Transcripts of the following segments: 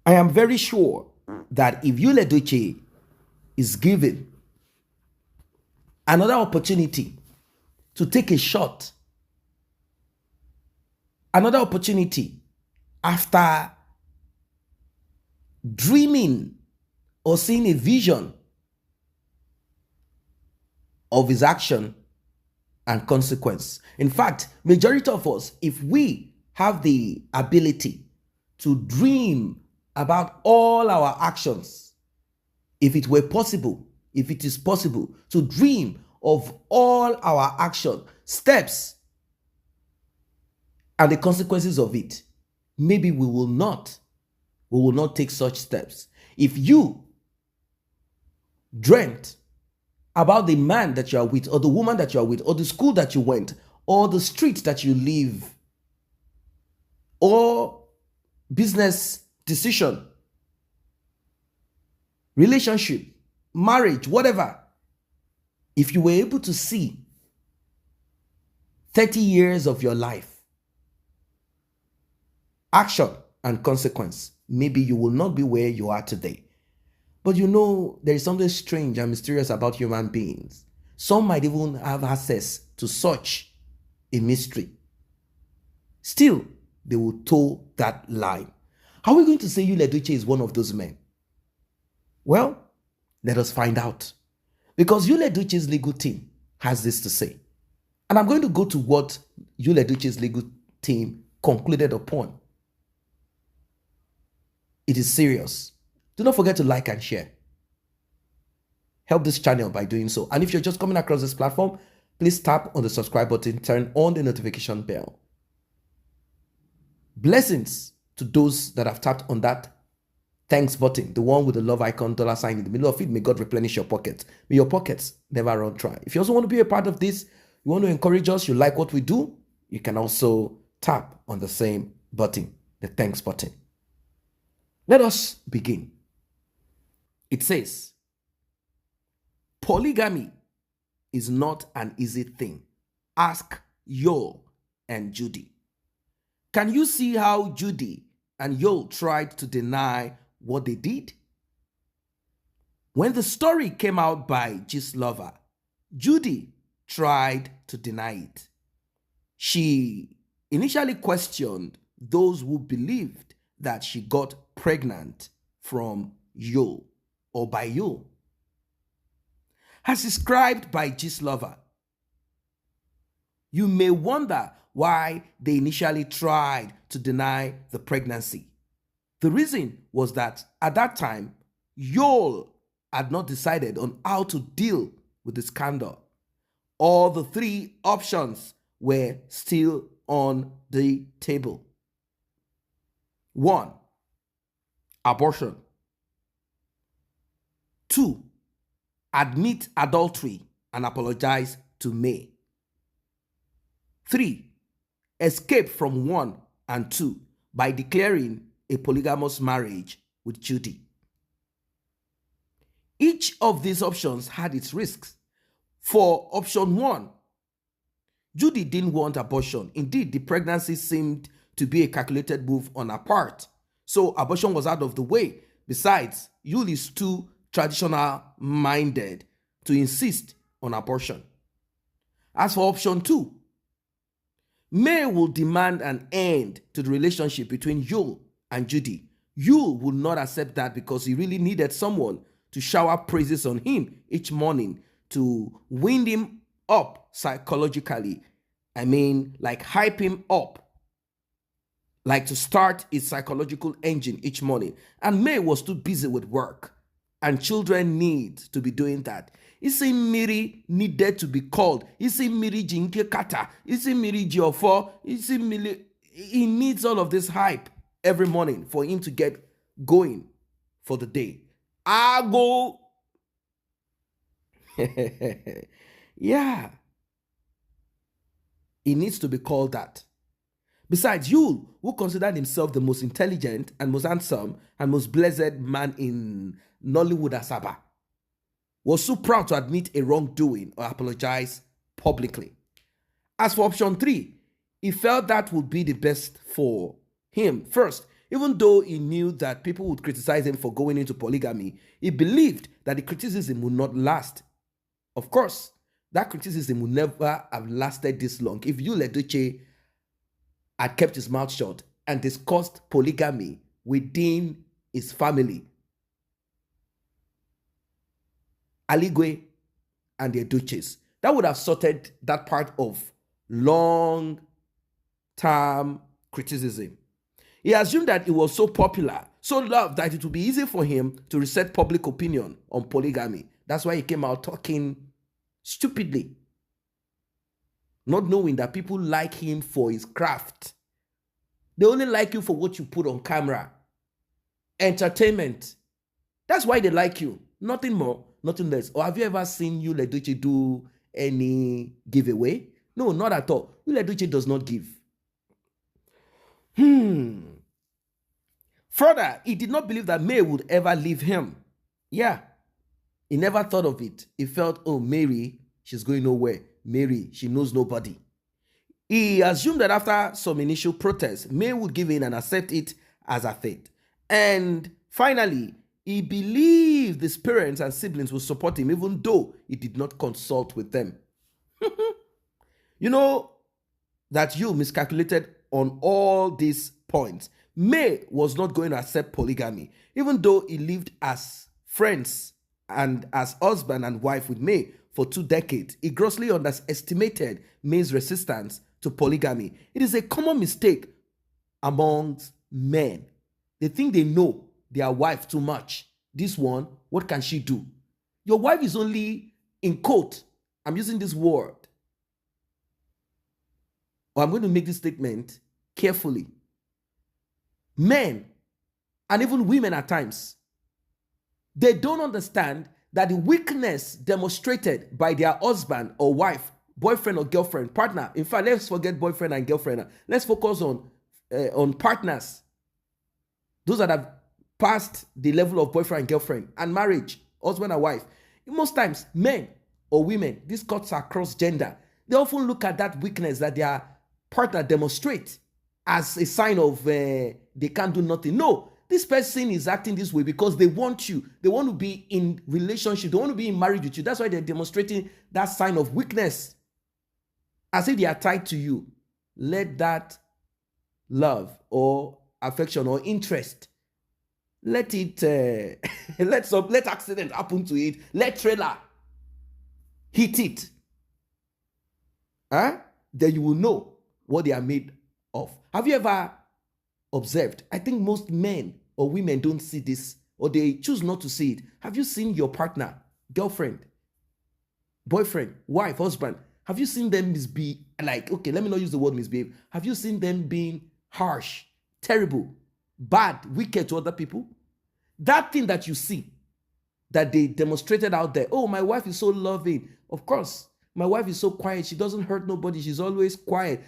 I am very sure that if Edochie is given another opportunity to take a shot, another opportunity after dreaming or seeing a vision of his action and consequence. In fact, majority of us, if we have the ability to dream about all our actions, if it were possible, if it is possible to dream of all our action steps and the consequences of it, maybe we will not take such steps. If you dreamt about the man that you are with, or the woman that you are with, or the school that you went, or the street that you live, or business decision, relationship, marriage, whatever, if you were able to see 30 years of your life, action and consequence, maybe you will not be where you are today. But you know, there is something strange and mysterious about human beings. Some might even have access to such a mystery. Still, they will toe that line. Are we going to say Edochie is one of those men? Well, let us find out. Because Edochie's legal team has this to say. And I'm going to go to what Edochie's legal team concluded upon. It is serious. Do not forget to like and share. Help this channel by doing so. And if you're just coming across this platform, please tap on the subscribe button, turn on the notification bell. Blessings to those that have tapped on that thanks button, the one with the love icon, $ in the middle of it. May God replenish your pockets. May your pockets never run dry. If you also want to be a part of this, you want to encourage us, you like what we do, you can also tap on the same button, the thanks button. Let us begin. It says, polygamy is not an easy thing. Ask Yul and Judy. Can you see how Judy and Yul tried to deny what they did? When the story came out by Gistlover, Judy tried to deny it. She initially questioned those who believed that she got pregnant from Yul or by Yul. As described by Gistlover, you may wonder why they initially tried to deny the pregnancy. The reason was that at that time, Yul had not decided on how to deal with the scandal. All the three options were still on the table. 1. Abortion. 2. Admit adultery and apologize to May. 3. Escape from 1 and 2 by declaring a polygamous marriage with Judy. Each of these options had its risks. For option 1, Judy didn't want abortion. Indeed, the pregnancy seemed to be a calculated move on her part, so abortion was out of the way. Besides, Yul is too traditional-minded to insist on abortion. As for option 2, May will demand an end to the relationship between Yul and Judy. Yul would not accept that because he really needed someone to shower praises on him each morning to wind him up psychologically. I mean, like hype him up, like to start his psychological engine each morning. And May was too busy with work, and children need to be doing that. Isi Miri needed to be called. Isi Miri Jinke Kata. Isi Miri Jiofo. Isi Miri. He needs all of this hype every morning for him to get going for the day. I go. Yeah. He needs to be called that. Besides, Yul, who considered himself the most intelligent and most handsome and most blessed man in Nollywood Asaba, was so proud to admit a wrongdoing or apologize publicly. As for option 3, he felt that would be the best for him. First, Even though he knew that people would criticize him for going into polygamy, he believed that the criticism would not last. Of course, that criticism would never have lasted this long if Edochie had kept his mouth shut and discussed polygamy within his family. Aligwe and the Edochies. That would have sorted that part of long-term criticism. He assumed that he was so popular, so loved, that it would be easy for him to reset public opinion on polygamy. That's why he came out talking stupidly, not knowing that people like him for his craft. They only like you for what you put on camera. Entertainment. That's why they like you. Nothing more, nothing less. Or have you ever seen Edochie do any giveaway? No, not at all. Edochie does not give. Further, he did not believe that May would ever leave him. Yeah. He never thought of it. He felt, oh, Mary, she's going nowhere. Mary, she knows nobody. He assumed that after some initial protests, May would give in and accept it as a fate. And finally, he believed his parents and siblings would support him even though he did not consult with them. You know that you miscalculated on all these points. May was not going to accept polygamy, even though he lived as friends and as husband and wife with May for 2 decades. He grossly underestimated May's resistance to polygamy. It is a common mistake amongst men. They think they know their wife too much. This one, what can she do? Your wife is only, in quote, I'm using this word, or I'm going to make this statement carefully. Men, and even women at times, they don't understand that the weakness demonstrated by their husband or wife, boyfriend or girlfriend, partner. In fact, let's forget boyfriend and girlfriend. Let's focus on partners. Those that have passed the level of boyfriend and girlfriend and marriage, husband and wife. Most times, men or women, this cuts across gender. They often look at that weakness that their partner demonstrates as a sign of they can't do nothing. No, this person is acting this way because they want you. They want to be in relationship. They want to be in marriage with you. That's why they're demonstrating that sign of weakness. As if they are tied to you. Let that love or affection or interest, let it, let accident happen to it. Let trailer hit it. Then you will know what they are made of. Have you ever observed? I think most men or women don't see this, or they choose not to see it. Have you seen your partner, girlfriend, boyfriend, wife, husband? Have you seen them misbehave? Like, okay, let me not use the word misbehave. Have you seen them being harsh, terrible, bad, wicked to other people? That thing that you see, that they demonstrated out there, oh, my wife is so loving. Of course, my wife is so quiet. She doesn't hurt nobody. She's always quiet.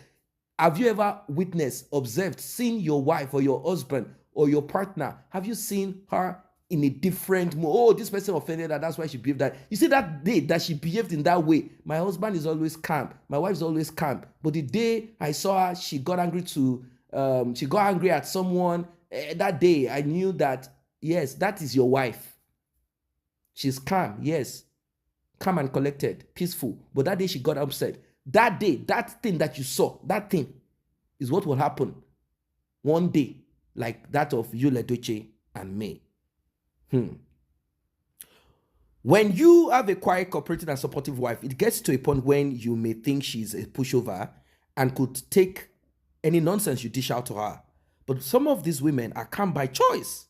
Have you ever witnessed, observed, seen your wife or your husband or your partner? Have you seen her in a different mood? Oh, this person offended her. That's why she behaved that. You see, that day that she behaved in that way, my husband is always calm. My wife is always calm. But the day I saw her, she got angry at someone. That day, I knew that, yes, that is your wife. She's calm, yes. Calm and collected, peaceful. But that day she got upset. That day, that thing that you saw, that thing is what will happen one day, like that of Edochie and May. When you have a quiet, cooperative, and supportive wife, it gets to a point when you may think she's a pushover and could take any nonsense you dish out to her. But some of these women are calm by choice.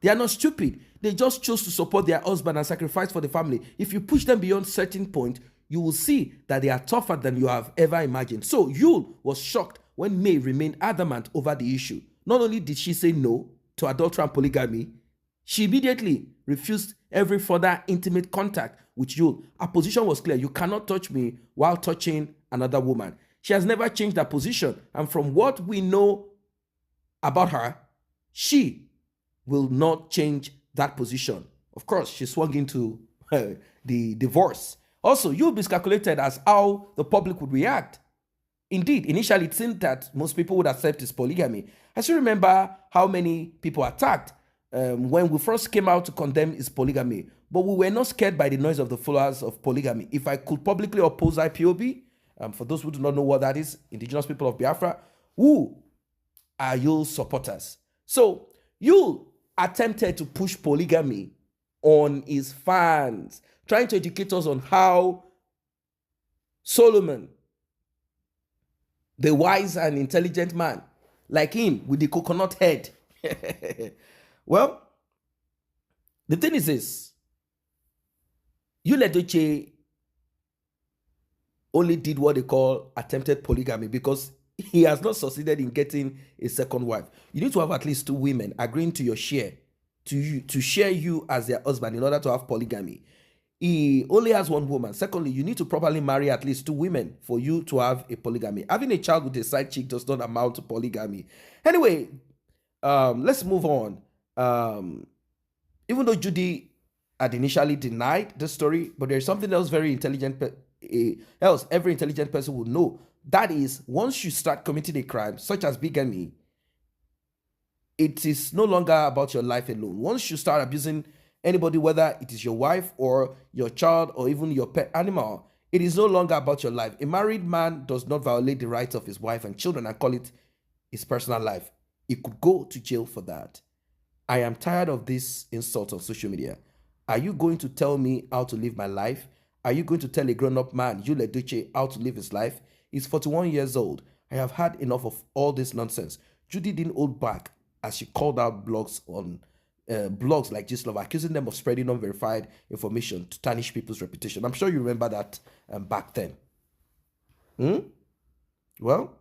They are not stupid. They just chose to support their husband and sacrifice for the family. If you push them beyond a certain point, you will see that they are tougher than you have ever imagined. So Yul was shocked when May remained adamant over the issue. Not only did she say no to adultery and polygamy, she immediately refused every further intimate contact with Yul. Her position was clear. You cannot touch me while touching another woman. She has never changed her position. And from what we know about her, she will not change that position. Of course, she swung into the divorce. Also, Yul miscalculated as how the public would react. Indeed, initially it seemed that most people would accept his polygamy. I still remember how many people attacked when we first came out to condemn his polygamy, but we were not scared by the noise of the followers of polygamy. If I could publicly oppose IPOB, for those who do not know what that is, indigenous people of Biafra, who are your supporters? So you attempted to push polygamy on his fans, trying to educate us on how Solomon, the wise and intelligent man, like him with the coconut head. Well, the thing is this. Edochie only did what they call attempted polygamy because he has not succeeded in getting a second wife. You need to have at least 2 women agreeing to your share, to share you as their husband in order to have polygamy. He only has 1 woman. Secondly, you need to properly marry at least 2 women for you to have a polygamy. Having a child with a side chick does not amount to polygamy. Anyway, let's move on. Even though Judy had initially denied the story, but there's something else very intelligent, every intelligent person would know. That is, once you start committing a crime, such as bigamy, it is no longer about your life alone. Once you start abusing anybody, whether it is your wife or your child or even your pet animal, it is no longer about your life. A married man does not violate the rights of his wife and children and call it his personal life. He could go to jail for that. I am tired of this insult on social media. Are you going to tell me how to live my life? Are you going to tell a grown-up man, Edochie, how to live his life? He's 41 years old. I have had enough of all this nonsense. Judy didn't hold back as she called out blogs on blogs like Gislova, accusing them of spreading unverified information to tarnish people's reputation. I'm sure you remember that back then. Well,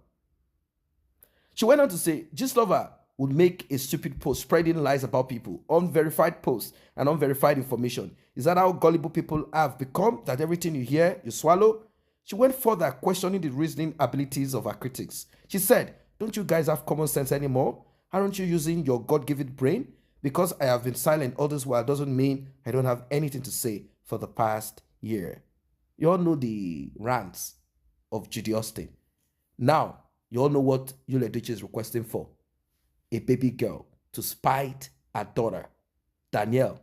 she went on to say, Gislova would make a stupid post spreading lies about people, unverified posts and unverified information. Is that how gullible people have become, that everything you hear, you swallow? She went further, questioning the reasoning abilities of her critics. She said, don't you guys have common sense anymore? Aren't you using your God-given brain? Because I have been silent all this while doesn't mean I don't have anything to say for the past year. You all know the rants of Judy Austin. Now, you all know what Edochie is requesting for. A baby girl to spite her daughter, Danielle,